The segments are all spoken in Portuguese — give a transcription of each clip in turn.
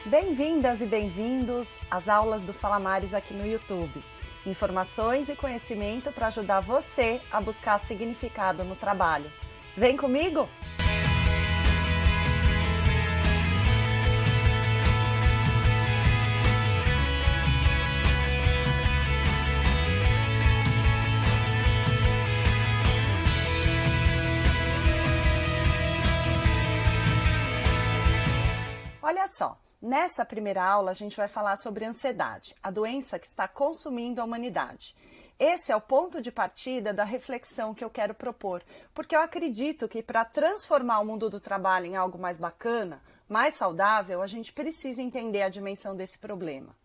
Bem-vindas e bem-vindos às aulas do Falamares aqui no YouTube. Informações e conhecimento para ajudar você a buscar significado no trabalho. Vem comigo? Olha só, nessa primeira aula a gente vai falar sobre ansiedade, a doença que está consumindo a humanidade. Esse é o ponto de partida da reflexão que eu quero propor, porque eu acredito que para transformar o mundo do trabalho em algo mais bacana, mais saudável, a gente precisa entender a dimensão desse problema.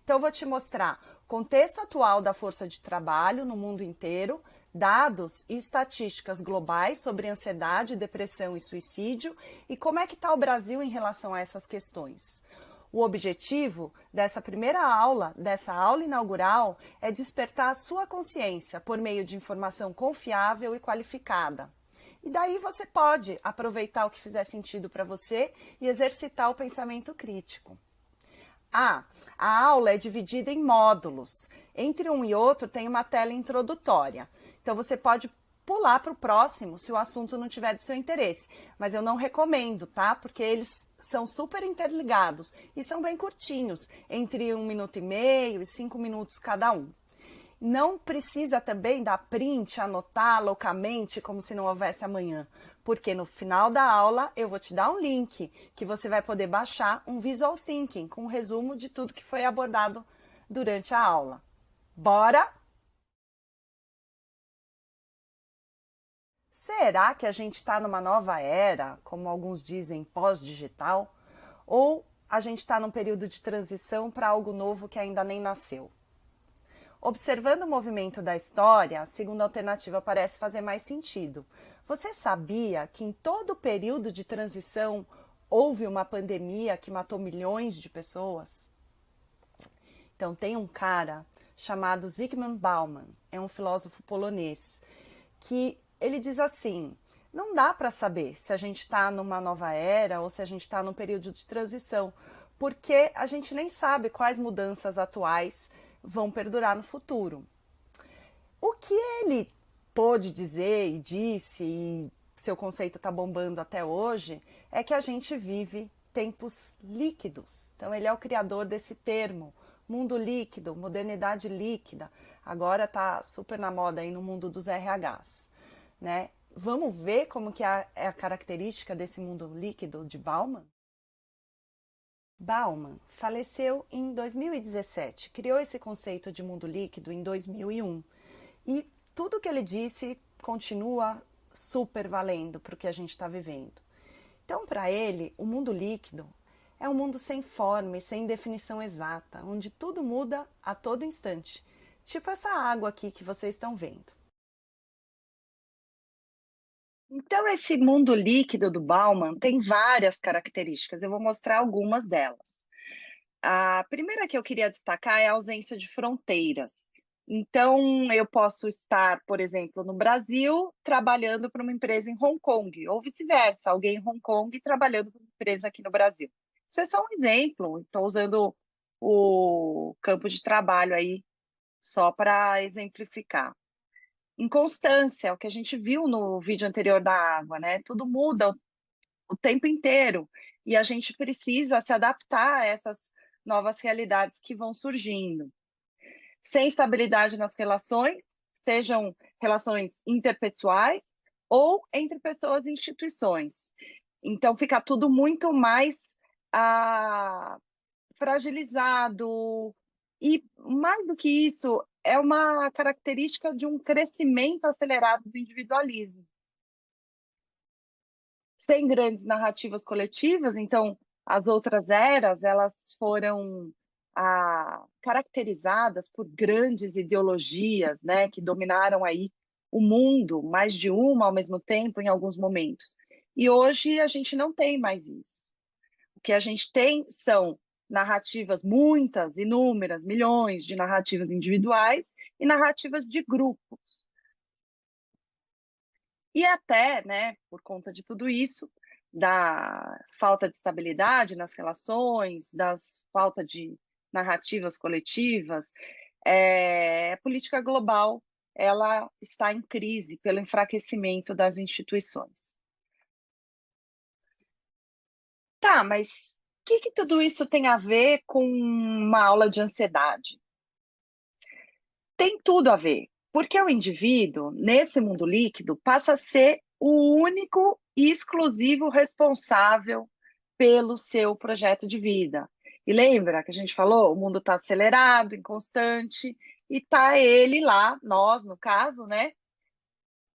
Então eu vou te mostrar o contexto atual da força de trabalho no mundo inteiro, dados e estatísticas globais sobre ansiedade, depressão e suicídio e como é que está o Brasil em relação a essas questões. O objetivo dessa primeira aula, dessa aula inaugural, é despertar a sua consciência por meio de informação confiável e qualificada. E daí você pode aproveitar o que fizer sentido para você e exercitar o pensamento crítico. A aula é dividida em módulos. Entre um e outro tem uma tela introdutória. Então você pode pular para o próximo se o assunto não tiver do seu interesse. Mas eu não recomendo, tá? Porque eles são super interligados e são bem curtinhos, entre 1,5 minutos e 5 minutos cada um. Não precisa também dar print, anotar loucamente como se não houvesse amanhã, porque no final da aula eu vou te dar um link que você vai poder baixar um Visual Thinking com um resumo de tudo que foi abordado durante a aula. Bora? Será que a gente está numa nova era, como alguns dizem, pós-digital? Ou a gente está num período de transição para algo novo que ainda nem nasceu? Observando o movimento da história, a segunda alternativa parece fazer mais sentido. Você sabia que em todo o período de transição houve uma pandemia que matou milhões de pessoas? Então, tem um cara chamado Zygmunt Bauman, é um filósofo polonês, que ele diz assim: não dá para saber se a gente está numa nova era ou se a gente está num período de transição, porque a gente nem sabe quais mudanças atuais vão perdurar no futuro. O que ele pôde dizer e disse, e seu conceito está bombando até hoje, é que a gente vive tempos líquidos. Então ele é o criador desse termo, mundo líquido, modernidade líquida. Agora está super na moda aí no mundo dos RHs, né? Vamos ver como que é a característica desse mundo líquido de Bauman? Bauman faleceu em 2017, criou esse conceito de mundo líquido em 2001 e tudo que ele disse continua super valendo para o que a gente está vivendo. Então, para ele, o mundo líquido é um mundo sem forma e sem definição exata, onde tudo muda a todo instante, tipo essa água aqui que vocês estão vendo. Então, esse mundo líquido do Bauman tem várias características, eu vou mostrar algumas delas. A primeira que eu queria destacar é a ausência de fronteiras. Então, eu posso estar, por exemplo, no Brasil, trabalhando para uma empresa em Hong Kong, ou vice-versa, alguém em Hong Kong trabalhando para uma empresa aqui no Brasil. Isso é só um exemplo, estou usando o campo de trabalho aí só para exemplificar. Inconstância, o que a gente viu no vídeo anterior da água, né? Tudo muda o tempo inteiro e a gente precisa se adaptar a essas novas realidades que vão surgindo. Sem estabilidade nas relações, sejam relações interpessoais ou entre pessoas e instituições. Então, fica tudo muito mais fragilizado e, mais do que isso, é uma característica de um crescimento acelerado do individualismo. Sem grandes narrativas coletivas, então as outras eras elas foram caracterizadas por grandes ideologias, né, que dominaram aí o mundo, mais de uma ao mesmo tempo em alguns momentos. E hoje a gente não tem mais isso. O que a gente tem são narrativas, muitas, inúmeras, milhões de narrativas individuais e narrativas de grupos. E até, né, por conta de tudo isso, da falta de estabilidade nas relações, das falta de narrativas coletivas, a política global ela está em crise pelo enfraquecimento das instituições. Tá, mas o que tudo isso tem a ver com uma aula de ansiedade? Tem tudo a ver, porque o indivíduo, nesse mundo líquido, passa a ser o único e exclusivo responsável pelo seu projeto de vida. E lembra que a gente falou, o mundo está acelerado, inconstante, e está ele lá, nós, no caso, né,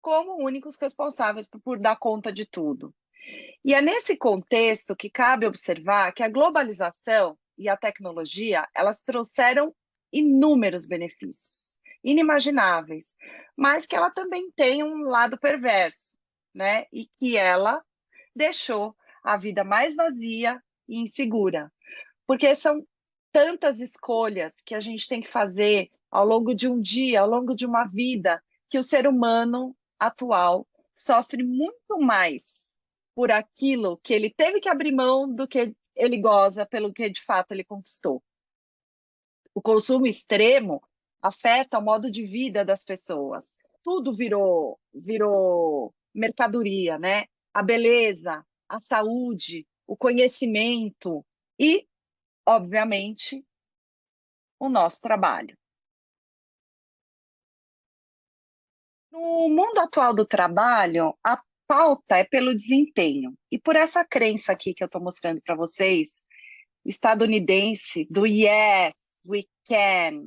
como únicos responsáveis por dar conta de tudo. E é nesse contexto que cabe observar que a globalização e a tecnologia, elas trouxeram inúmeros benefícios, inimagináveis, mas que ela também tem um lado perverso, né? E que ela deixou a vida mais vazia e insegura, porque são tantas escolhas que a gente tem que fazer ao longo de um dia, ao longo de uma vida, que o ser humano atual sofre muito mais por aquilo que ele teve que abrir mão do que ele goza pelo que de fato ele conquistou. O consumo extremo afeta o modo de vida das pessoas. Tudo virou mercadoria, né? A beleza, a saúde, o conhecimento e, obviamente, o nosso trabalho. No mundo atual do trabalho, a pauta é pelo desempenho. E por essa crença aqui que eu estou mostrando para vocês, estadunidense, do yes, we can.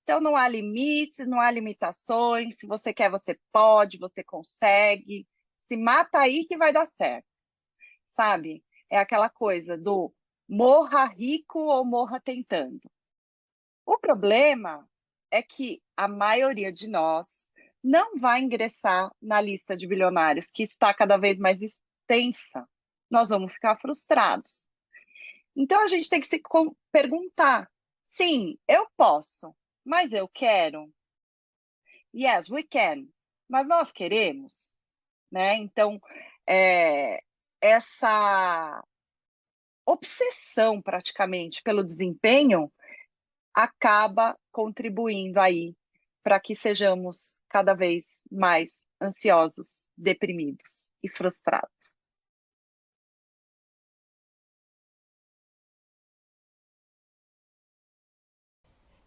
Então, não há limites, não há limitações. Se você quer, você pode, você consegue. Se mata aí que vai dar certo, sabe? É aquela coisa do morra rico ou morra tentando. O problema é que a maioria de nós não vai ingressar na lista de bilionários, que está cada vez mais extensa. Nós vamos ficar frustrados. Então, a gente tem que se perguntar: sim, eu posso, mas eu quero? Yes, we can. Mas nós queremos, né? Então, essa obsessão praticamente pelo desempenho acaba contribuindo aí para que sejamos cada vez mais ansiosos, deprimidos e frustrados.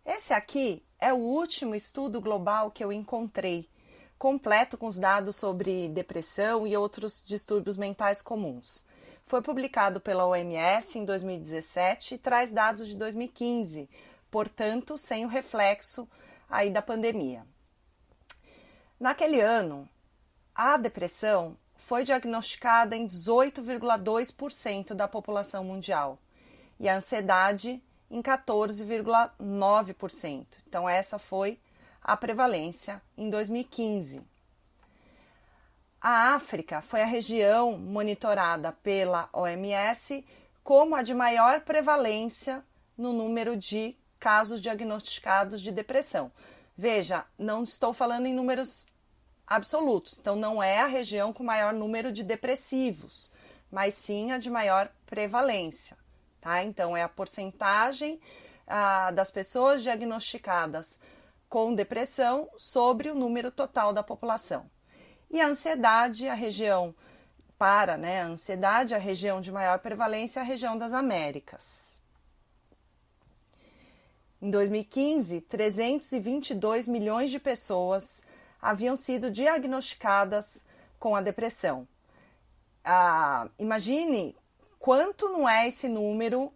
Esse aqui é o último estudo global que eu encontrei, completo com os dados sobre depressão e outros distúrbios mentais comuns. Foi publicado pela OMS em 2017 e traz dados de 2015, portanto, sem o reflexo aí da pandemia. Naquele ano, a depressão foi diagnosticada em 18,2% da população mundial e a ansiedade em 14,9%. Então, essa foi a prevalência em 2015. A África foi a região monitorada pela OMS como a de maior prevalência no número de casos diagnosticados de depressão. Veja, não estou falando em números absolutos, então não é a região com maior número de depressivos, mas sim a de maior prevalência, tá? Então é a porcentagem das pessoas diagnosticadas com depressão sobre o número total da população. E a ansiedade, a região a ansiedade, a região de maior prevalência é a região das Américas. Em 2015, 322 milhões de pessoas haviam sido diagnosticadas com a depressão. Imagine quanto não é esse número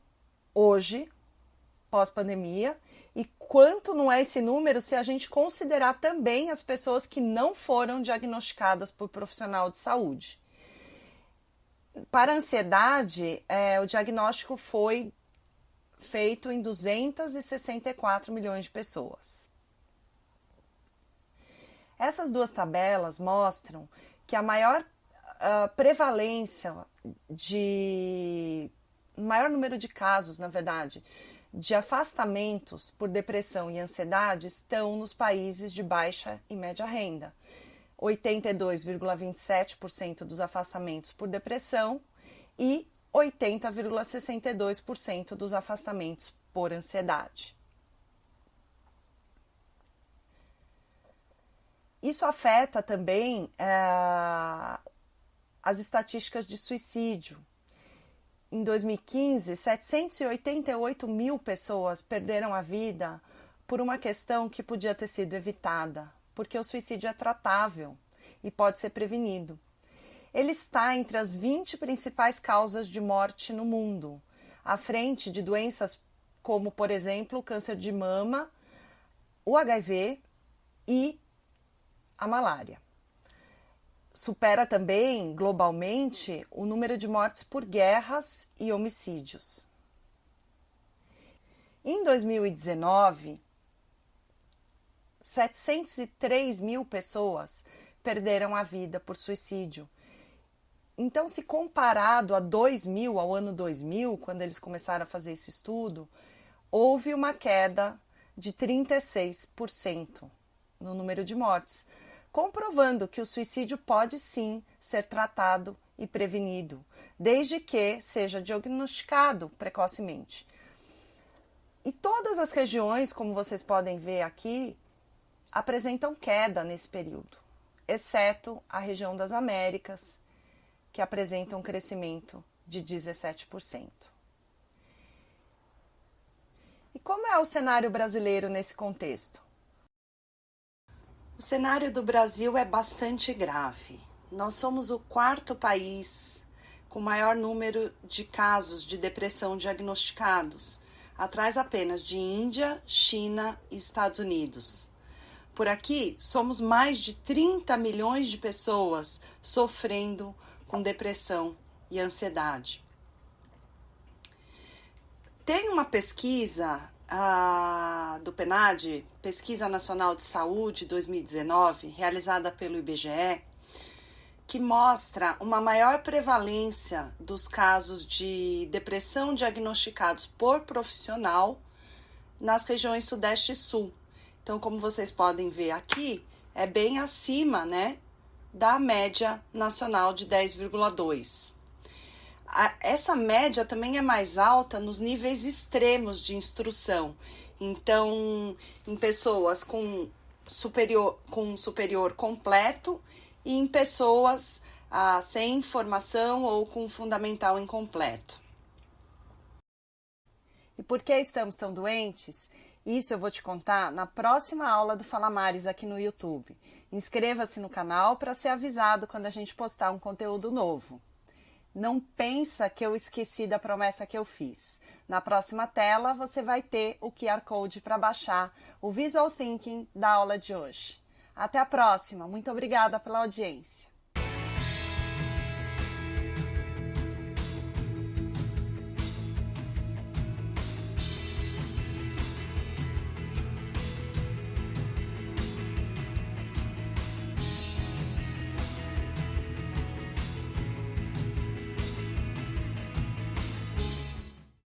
hoje, pós-pandemia, e quanto não é esse número se a gente considerar também as pessoas que não foram diagnosticadas por profissional de saúde. Para a ansiedade, o diagnóstico foi feito em 264 milhões de pessoas. Essas duas tabelas mostram que a maior prevalência maior número de casos, na verdade, de afastamentos por depressão e ansiedade estão nos países de baixa e média renda. 82,27% dos afastamentos por depressão e 80,62% dos afastamentos por ansiedade. Isso afeta também as estatísticas de suicídio. Em 2015, 788 mil pessoas perderam a vida por uma questão que podia ter sido evitada, porque o suicídio é tratável e pode ser prevenido. Ele está entre as 20 principais causas de morte no mundo, à frente de doenças como, por exemplo, o câncer de mama, o HIV e a malária. Supera também, globalmente, o número de mortes por guerras e homicídios. Em 2019, 703 mil pessoas perderam a vida por suicídio. Então, se comparado ao ano 2000, quando eles começaram a fazer esse estudo, houve uma queda de 36% no número de mortes, comprovando que o suicídio pode sim ser tratado e prevenido, desde que seja diagnosticado precocemente. E todas as regiões, como vocês podem ver aqui, apresentam queda nesse período, exceto a região das Américas, que apresenta um crescimento de 17%. E como é o cenário brasileiro nesse contexto? O cenário do Brasil é bastante grave. Nós somos o quarto país com maior número de casos de depressão diagnosticados, atrás apenas de Índia, China e Estados Unidos. Por aqui, somos mais de 30 milhões de pessoas sofrendo com depressão e ansiedade. Tem uma pesquisa do PNAD, Pesquisa Nacional de Saúde 2019, realizada pelo IBGE, que mostra uma maior prevalência dos casos de depressão diagnosticados por profissional nas regiões Sudeste e Sul. Então, como vocês podem ver aqui, é bem acima, né, da média nacional de 10,2. Essa média também é mais alta nos níveis extremos de instrução. Então, em pessoas com superior completo e em pessoas sem formação ou com fundamental incompleto. E por que estamos tão doentes? Isso eu vou te contar na próxima aula do Falamares aqui no YouTube. Inscreva-se no canal para ser avisado quando a gente postar um conteúdo novo. Não pensa que eu esqueci da promessa que eu fiz. Na próxima tela você vai ter o QR Code para baixar o Visual Thinking da aula de hoje. Até a próxima. Muito obrigada pela audiência.